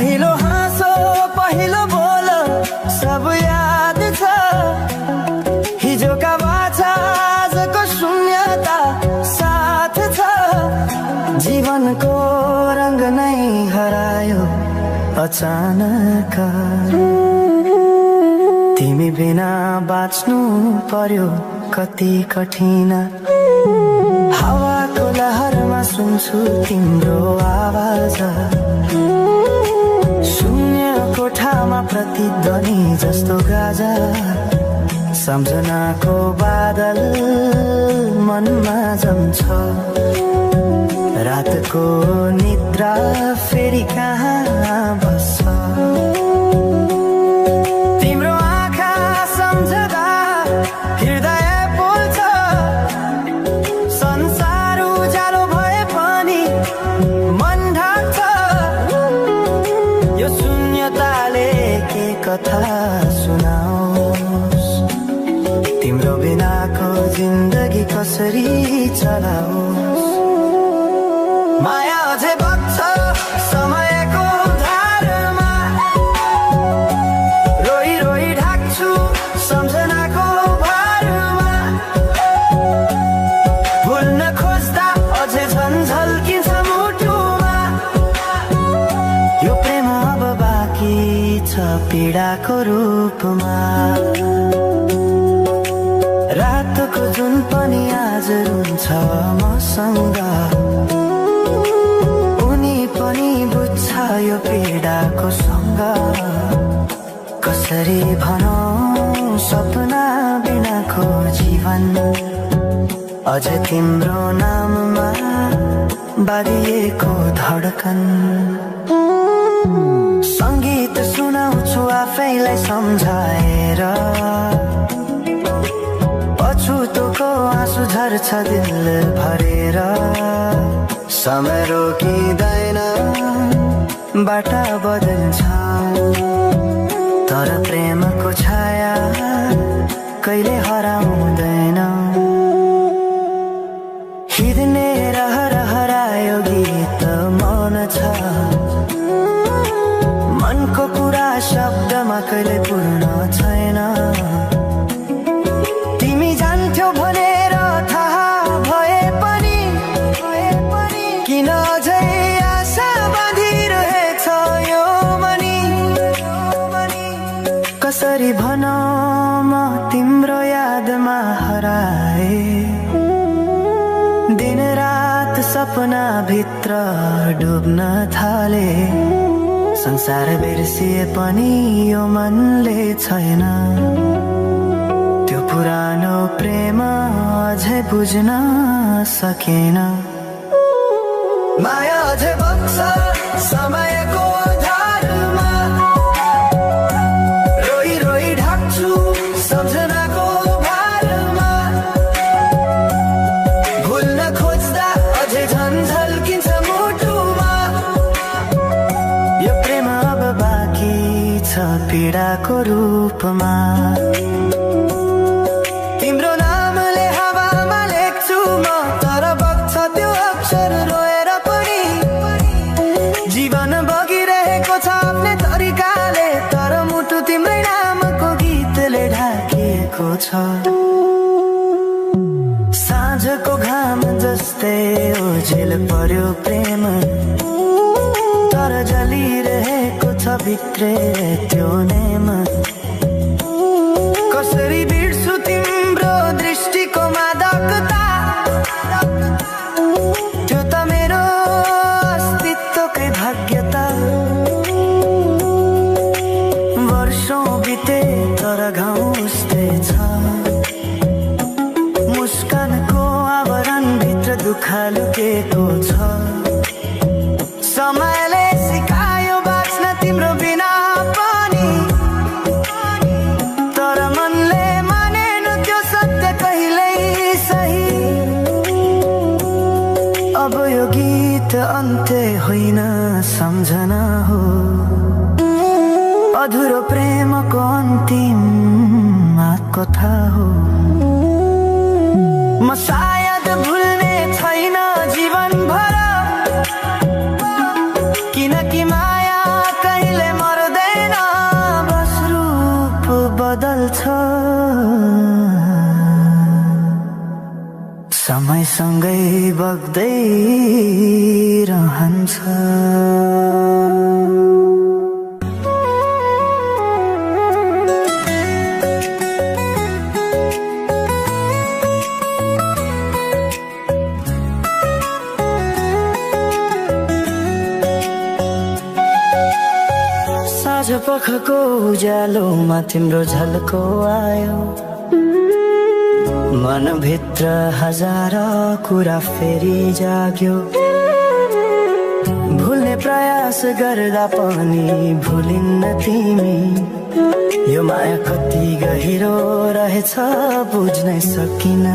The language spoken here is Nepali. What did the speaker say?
पहिलो हाँसो पहिलो बोल सब याद छ। हिजोका बाछा आजको शून्यता साथ छ। जीवनको रंग नै हरायो अचानक। तिमी बिना बाँच्नु पर्यो कति कठिन। हावाको लहरमा सुन्छु तिम्रो आवाज। शून्य कोठामा प्रतिध्वनि जस्तो गाजा। सम्झनाको बादल मनमा जम्छ। रातको निद्रा फेरि कहाँ बस्छ। तिम्रो आँखा सम्झदा हृदय पोल्छ। संसार उज्यालो भए पनि मन ढाक्छ। यो शून्यताले के कथा सुनाओस्। तिम्रो बिनाको जिन्दगी कसरी चलाओस्। माया अझै बग्छ समयको धारमा। रोई रोई ढाक्छु सम्झनाको भारमा। भुल्न खोज्दा अझै झन्झल्किन्छ मुटुमा। यो प्रेम अब बाँकी छ पीडाको रूपमा। रातको जुन पनि आज रुन्छ मसँग। पनि बुझ्छ यो पीडाको सँग। कसरी भनौं सपना बिनाको जीवन। अझ तिम्रो नाममा बारिएको धडकन। संगीत सुनाउँछु आफैलाई सम्झाएर। पछुतोको आँसु झर्छ दिल भरेर। समय रोकिँदैन बाटा बदल्छ। तर प्रेमको छाया कहिले हराउँदैन। हिँड्ने रहर हरायो गीत मौन छ। मनको कुरा शब्दमा कहिले पूर्ण छैन। तिमी जान्थ्यौ भनेर थाहा भए पनि किन अझै आशा बाँधिरहेछ यो मनी। कसरी भनौं म तिम्रो यादमा हराए। दिन रात सपना भित्र डुब्न थाले। संसार बिर्सिए पनि यो मनले छैन। त्यो पुरानो प्रेम अझै बुझ्न सकेन। माया अझै बग्छ समयको धारमा। रोई रोई ढाक्छु सम्झनाको भारमा। भुल्न खोज्दा अझै झन्झल्किन्छ मुटुमा। यो प्रेम अब बाँकी छ पीडाको रूपमा। तिम्रो नामले हावामा लेख्छु म तर बग्छ त्यो अक्षर रोएर पनि। जीवन बगिरहेको छ आफ्नै तरिकाले तर मुटु तिम्रै नामको गीतले ढाकिएको छ। साँझको घाम जस्तै ओझेल पर्यो प्रेम। तर जलिरहेको छ भित्रै त्यो नेम। कसरी बिर्सु तिम्रो दृष्टिको मादकता। त्यो त मेरो अस्तित्वकै भाग्यता। वर्षौं बिते तर घाउ उस्तै छ। मुस्कानको आवरण भित्र दुःख लुकेको छ। समयले सिकायो बाँच्न तिम्रो बिना पनि। तर मनले मानेन त्यो सत्य कहिल्यै सही। अब यो गीत अन्त्य होइन सम्झना हो। अधुरो प्रेमको अन्तिम कथा हो। म सायद भुल्ने छैन जीवन भर। किनकि माया कहीँ सँगै बग्दै रहन्छ। साँझ पखको उज्यालोमा तिम्रो झल्को आयो, मनभित्र हजार कुरा फेरि जाग्यो। भुल्ने प्रयास गर्दा पनि भुलिन्न तिमी, यो माया कति गहिरो रहेछ बुझ्नै सकिन।